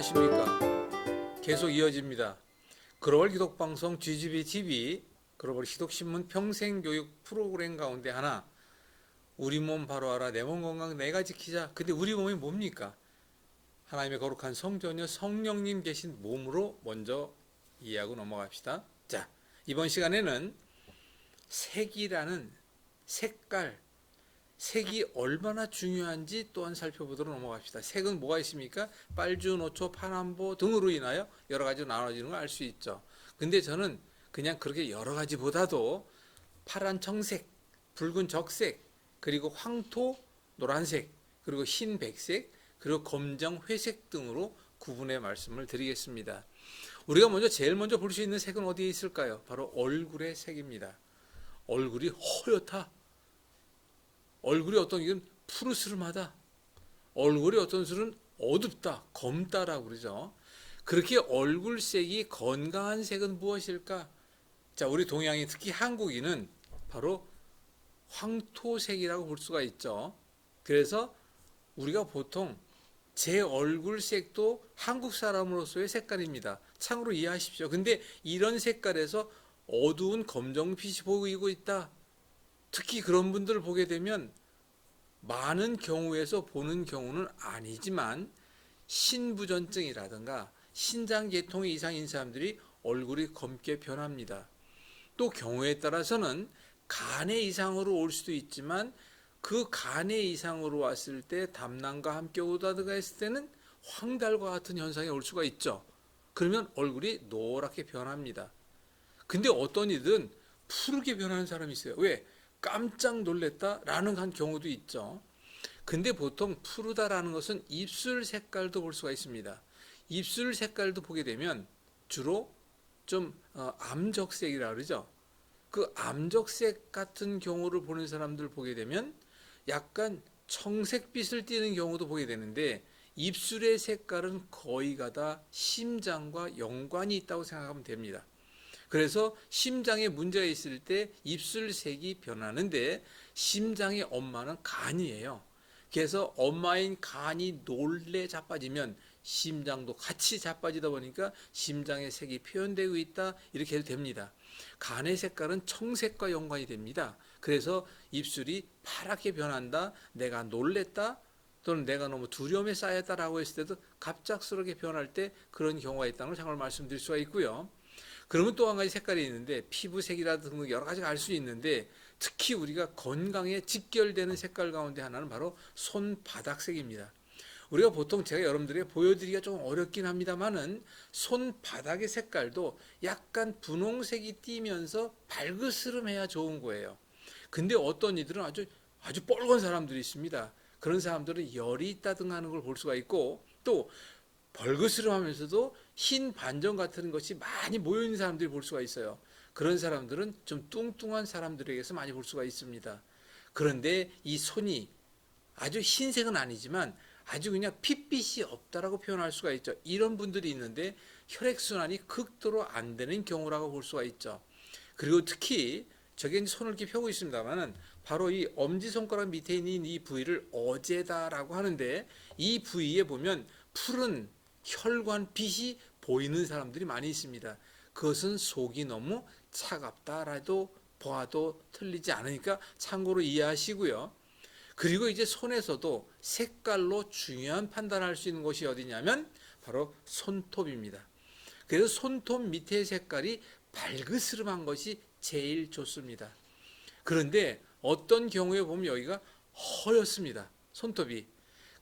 안녕하십니까. 계속 이어집니다. 글로벌 기독방송 GGB TV 글로벌 기독신문 평생교육 프로그램 가운데 하나, 우리 몸 바로 알아 내 몸 건강 내가 지키자. 근데 우리 몸이 뭡니까? 하나님의 거룩한 성전이요 성령님 계신 몸으로 먼저 이해하고 넘어갑시다. 자, 이번 시간에는 색이라는 색깔, 색이 얼마나 중요한지 또한 살펴보도록 넘어갑시다. 색은 뭐가 있습니까? 빨주, 노초, 파남보 등으로 인하여 여러 가지로 나눠지는 걸 알 수 있죠. 근데 저는 그냥 그렇게 여러 가지보다도 파란 청색, 붉은 적색, 그리고 황토, 노란색, 그리고 흰 백색, 그리고 검정, 회색 등으로 구분해 말씀을 드리겠습니다. 우리가 제일 먼저 볼 수 있는 색은 어디에 있을까요? 바로 얼굴의 색입니다. 얼굴이 허옇다. 얼굴이 어떤 이건 푸르스름하다. 얼굴이 어떤 술은 어둡다, 검다라고 그러죠. 그렇게 얼굴색이 건강한 색은 무엇일까? 자, 우리 동양인, 특히 한국인은 바로 황토색이라고 볼 수가 있죠. 그래서 우리가 보통 제 얼굴색도 한국 사람으로서의 색깔입니다. 참고로 이해하십시오. 근데 이런 색깔에서 어두운 검정빛이 보이고 있다. 특히 그런 분들을 보게 되면 많은 경우에서 보는 경우는 아니지만 신부전증이라든가 신장계통의 이상인 사람들이 얼굴이 검게 변합니다. 또 경우에 따라서는 간의 이상으로 올 수도 있지만 그 간의 이상으로 왔을 때 담낭과 함께 오다가 했을 때는 황달과 같은 현상이 올 수가 있죠. 그러면 얼굴이 노랗게 변합니다. 근데 어떤 이들은 푸르게 변하는 사람이 있어요. 왜? 깜짝 놀랐다라는 한 경우도 있죠. 근데 보통 푸르다라는 것은 입술 색깔도 볼 수가 있습니다. 입술 색깔도 보게 되면 주로 좀 암적색이라 그러죠. 그 암적색 같은 경우를 보는 사람들 보게 되면 약간 청색빛을 띠는 경우도 보게 되는데, 입술의 색깔은 거의 다 심장과 연관이 있다고 생각하면 됩니다. 그래서 심장에 문제가 있을 때 입술색이 변하는데, 심장의 엄마는 간이에요. 그래서 엄마인 간이 놀래 자빠지면 심장도 같이 자빠지다 보니까 심장의 색이 표현되고 있다, 이렇게 해도 됩니다. 간의 색깔은 청색과 연관이 됩니다. 그래서 입술이 파랗게 변한다, 내가 놀랬다, 또는 내가 너무 두려움에 쌓였다라고 했을 때도 갑작스럽게 변할 때 그런 경우가 있다는 걸 잠깐 말씀드릴 수가 있고요. 그러면 또 한 가지 색깔이 있는데, 피부색이라든가 여러 가지가 알 수 있는데, 특히 우리가 건강에 직결되는 색깔 가운데 하나는 바로 손바닥색입니다. 우리가 보통, 제가 여러분들에게 보여드리기가 좀 어렵긴 합니다만은, 손바닥의 색깔도 약간 분홍색이 띠면서 발그스름해야 좋은 거예요. 근데 어떤 이들은 아주 뻘건 사람들이 있습니다. 그런 사람들은 열이 있다든가 하는 걸 볼 수가 있고, 또 벌거스름하면서도 흰 반점 같은 것이 많이 모여있는 사람들이 볼 수가 있어요. 그런 사람들은 좀 뚱뚱한 사람들에게서 많이 볼 수가 있습니다. 그런데 이 손이 아주 흰색은 아니지만 아주 그냥 핏빛이 없다라고 표현할 수가 있죠. 이런 분들이 있는데 혈액순환이 극도로 안 되는 경우라고 볼 수가 있죠. 그리고 특히 저게 손을 이렇게 펴고 있습니다만은 바로 이 엄지손가락 밑에 있는 이 부위를 어제다라고 하는데, 이 부위에 보면 푸른 혈관빛이 보이는 사람들이 많이 있습니다. 그것은 속이 너무 차갑다라도 보아도 틀리지 않으니까 참고로 이해하시고요. 그리고 이제 손에서도 색깔로 중요한 판단할 수 있는 곳이 어디냐면 바로 손톱입니다. 그래서 손톱 밑의 색깔이 발그스름한 것이 제일 좋습니다. 그런데 어떤 경우에 보면 여기가 허옇습니다. 손톱이.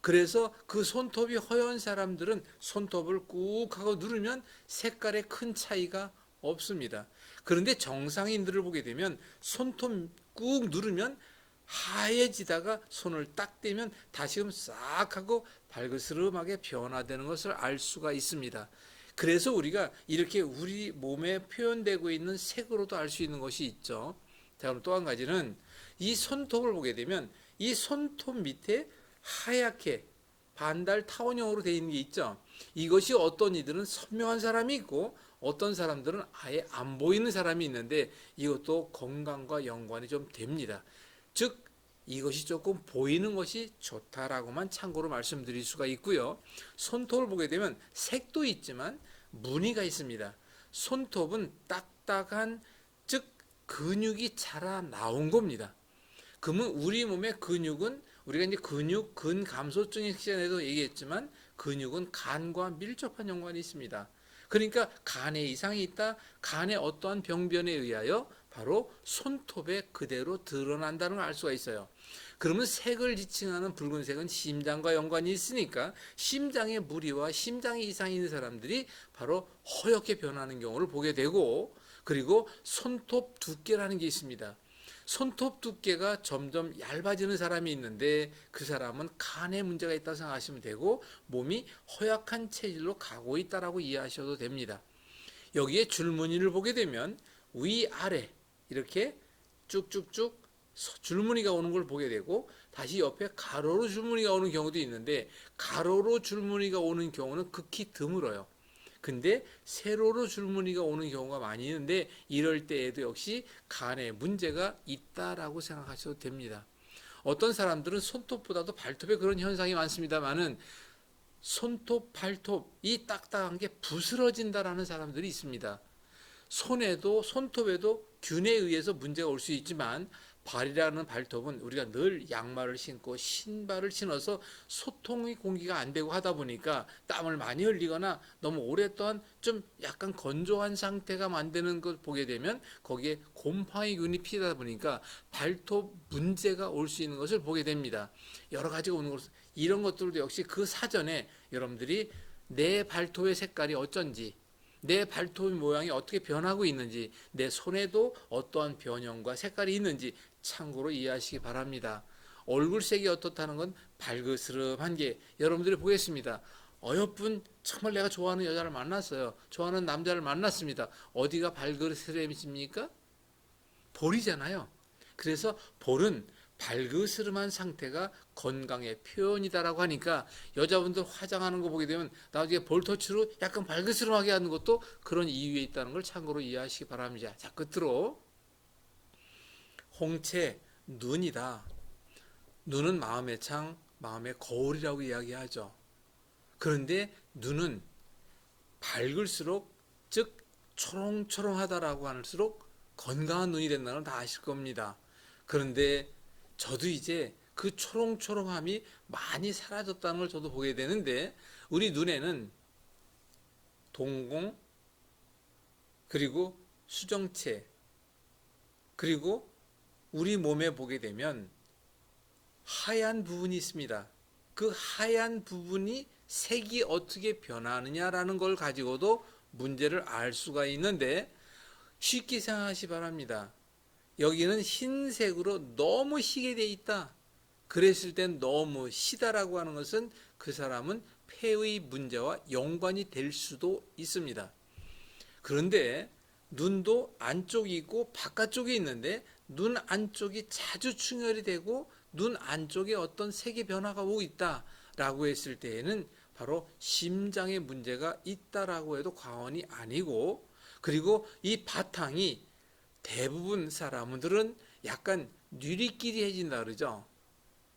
그래서 그 손톱이 허연 사람들은 손톱을 꾹 하고 누르면 색깔에 큰 차이가 없습니다. 그런데 정상인들을 보게 되면 손톱 꾹 누르면 하얘지다가 손을 딱 떼면 다시금 싹 하고 발그스름하게 변화되는 것을 알 수가 있습니다. 그래서 우리가 이렇게 우리 몸에 표현되고 있는 색으로도 알 수 있는 것이 있죠. 자, 그럼 또 한 가지는 이 손톱을 보게 되면 이 손톱 밑에 하얗게 반달 타원형으로 되어 있는 게 있죠. 이것이 어떤 이들은 선명한 사람이 있고 어떤 사람들은 아예 안 보이는 사람이 있는데, 이것도 건강과 연관이 좀 됩니다. 즉 이것이 조금 보이는 것이 좋다라고만 참고로 말씀드릴 수가 있고요. 손톱을 보게 되면 색도 있지만 무늬가 있습니다. 손톱은 딱딱한, 즉 근육이 자라 나온 겁니다. 그러면 우리 몸의 근육은, 우리가 이제 근육 근감소증의 시간에도 얘기했지만 근육은 간과 밀접한 연관이 있습니다. 그러니까 간에 이상이 있다, 간에 어떠한 병변에 의하여 바로 손톱에 그대로 드러난다는 걸 알 수가 있어요. 그러면 색을 지칭하는 붉은색은 심장과 연관이 있으니까 심장의 무리와 심장에 이상이 있는 사람들이 바로 허옇게 변하는 경우를 보게 되고, 그리고 손톱 두께라는 게 있습니다. 손톱 두께가 점점 얇아지는 사람이 있는데 그 사람은 간에 문제가 있다고 생각하시면 되고 몸이 허약한 체질로 가고 있다라고 이해하셔도 됩니다. 여기에 줄무늬를 보게 되면 위아래 이렇게 쭉쭉쭉 줄무늬가 오는 걸 보게 되고, 다시 옆에 가로로 줄무늬가 오는 경우도 있는데 가로로 줄무늬가 오는 경우는 극히 드물어요. 근데 세로로 줄무늬가 오는 경우가 많이 있는데 이럴 때에도 역시 간에 문제가 있다라고 생각하셔도 됩니다. 어떤 사람들은 손톱보다도 발톱에 그런 현상이 많습니다만은 손톱, 발톱이 딱딱한 게 부스러진다라는 사람들이 있습니다. 손톱에도 균에 의해서 문제가 올 수 있지만 발이라는 발톱은 우리가 늘 양말을 신고 신발을 신어서 소통의 공기가 안 되고 하다 보니까 땀을 많이 흘리거나 너무 오랫동안 좀 약간 건조한 상태가 만드는 걸 보게 되면 거기에 곰팡이 균이 피다 보니까 발톱 문제가 올 수 있는 것을 보게 됩니다. 여러 가지가 오는 것, 이런 것들도 역시 그 사전에 여러분들이 내 발톱의 색깔이 어쩐지, 내 발톱 모양이 어떻게 변하고 있는지, 내 손에도 어떠한 변형과 색깔이 있는지 참고로 이해하시기 바랍니다. 얼굴색이 어떻다는 건 발그스름한 게, 여러분들이 보겠습니다. 어여쁜, 정말 내가 좋아하는 여자를 만났어요. 좋아하는 남자를 만났습니다. 어디가 발그스름해집니까? 볼이잖아요. 그래서 볼은 발그스름한 상태가 건강의 표현이다라고 하니까 여자분들 화장하는 거 보게 되면 나중에 볼터치로 약간 발그스름하게 하는 것도 그런 이유에 있다는 걸 참고로 이해하시기 바랍니다. 자, 끝으로 홍채, 눈이다. 눈은 마음의 창, 마음의 거울이라고 이야기하죠. 그런데 눈은 밝을수록, 즉 초롱초롱하다라고 할수록 건강한 눈이 된다는 걸 다 아실 겁니다. 그런데 저도 이제 그 초롱초롱함이 많이 사라졌다는 걸 저도 보게 되는데, 우리 눈에는 동공, 그리고 수정체, 그리고 우리 몸에 보게 되면 하얀 부분이 있습니다. 그 하얀 부분이 색이 어떻게 변하느냐라는 걸 가지고도 문제를 알 수가 있는데, 쉽게 생각하시 바랍니다. 여기는 흰색으로 너무 희게 돼 있다. 그랬을 땐 너무 시다라고 하는 것은 그 사람은 폐의 문제와 연관이 될 수도 있습니다. 그런데 눈도 안쪽이 있고 바깥쪽이 있는데 눈 안쪽이 자주 충혈이 되고 눈 안쪽에 어떤 색의 변화가 오고 있다라고 했을 때에는 바로 심장에 문제가 있다라고 해도 과언이 아니고, 그리고 이 바탕이 대부분 사람들은 약간 누리끼리해진다 그러죠.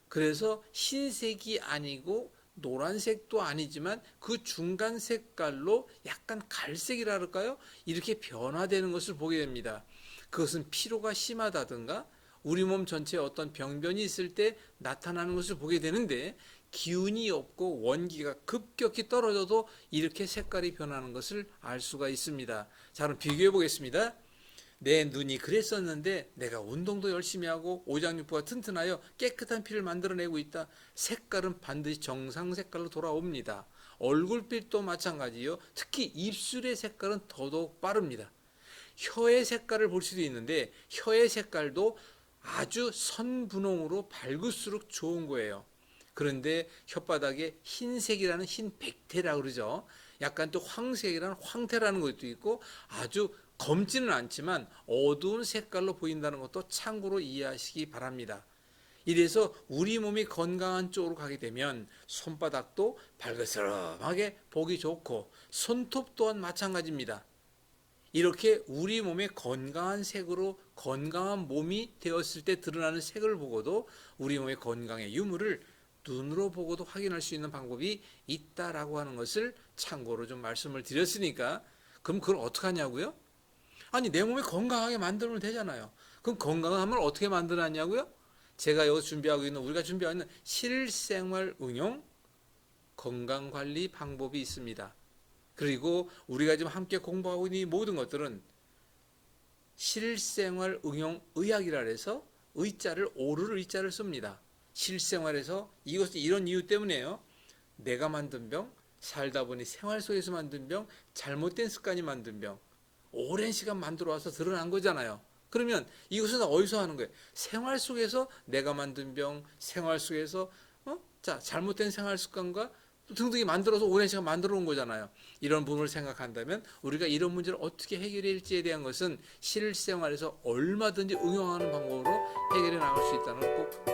그래서 흰색이 아니고 노란색도 아니지만 그 중간 색깔로 약간 갈색이라 그럴까요? 이렇게 변화되는 것을 보게 됩니다. 그것은 피로가 심하다든가 우리 몸 전체에 어떤 병변이 있을 때 나타나는 것을 보게 되는데, 기운이 없고 원기가 급격히 떨어져도 이렇게 색깔이 변하는 것을 알 수가 있습니다. 자, 그럼 비교해 보겠습니다. 내 눈이 그랬었는데 내가 운동도 열심히 하고 오장육부가 튼튼하여 깨끗한 피를 만들어내고 있다. 색깔은 반드시 정상 색깔로 돌아옵니다. 얼굴빛도 마찬가지요. 특히 입술의 색깔은 더더욱 빠릅니다. 혀의 색깔을 볼 수도 있는데 혀의 색깔도 아주 선분홍으로 밝을수록 좋은 거예요. 그런데 혓바닥에 흰색이라는 흰 백태라고 그러죠. 약간 또 황색이라는 황태라는 것도 있고 아주 검지는 않지만 어두운 색깔로 보인다는 것도 참고로 이해하시기 바랍니다. 이래서 우리 몸이 건강한 쪽으로 가게 되면 손바닥도 발그스름하게 보기 좋고 손톱 또한 마찬가지입니다. 이렇게 우리 몸의 건강한 색으로 건강한 몸이 되었을 때 드러나는 색을 보고도 우리 몸의 건강의 유무를 눈으로 보고도 확인할 수 있는 방법이 있다라고 하는 것을 참고로 좀 말씀을 드렸으니까, 그럼 그걸 어떻게 하냐고요? 아니, 내 몸을 건강하게 만들면 되잖아요. 그럼 건강함을 어떻게 만들었냐고요? 제가 여기 준비하고 있는, 우리가 준비하고 있는 실생활 응용 건강관리 방법이 있습니다. 그리고 우리가 지금 함께 공부하고 있는 이 모든 것들은 실생활 응용 의학이라 해서 의자를, 오를 의자를 씁니다. 실생활에서 이것은 이런 이유 때문이에요. 내가 만든 병, 살다 보니 생활 속에서 만든 병, 잘못된 습관이 만든 병, 오랜 시간 만들어 와서 드러난 거잖아요. 그러면 이것은 어디서 하는 거예요? 생활 속에서 내가 만든 병, 생활 속에서 잘못된 생활 습관과 등등이 만들어서 오랜 시간 만들어 온 거잖아요. 이런 부분을 생각한다면 우리가 이런 문제를 어떻게 해결해야 할지에 대한 것은 실생활에서 얼마든지 응용하는 방법으로 해결해 나갈 수 있다는 걸 꼭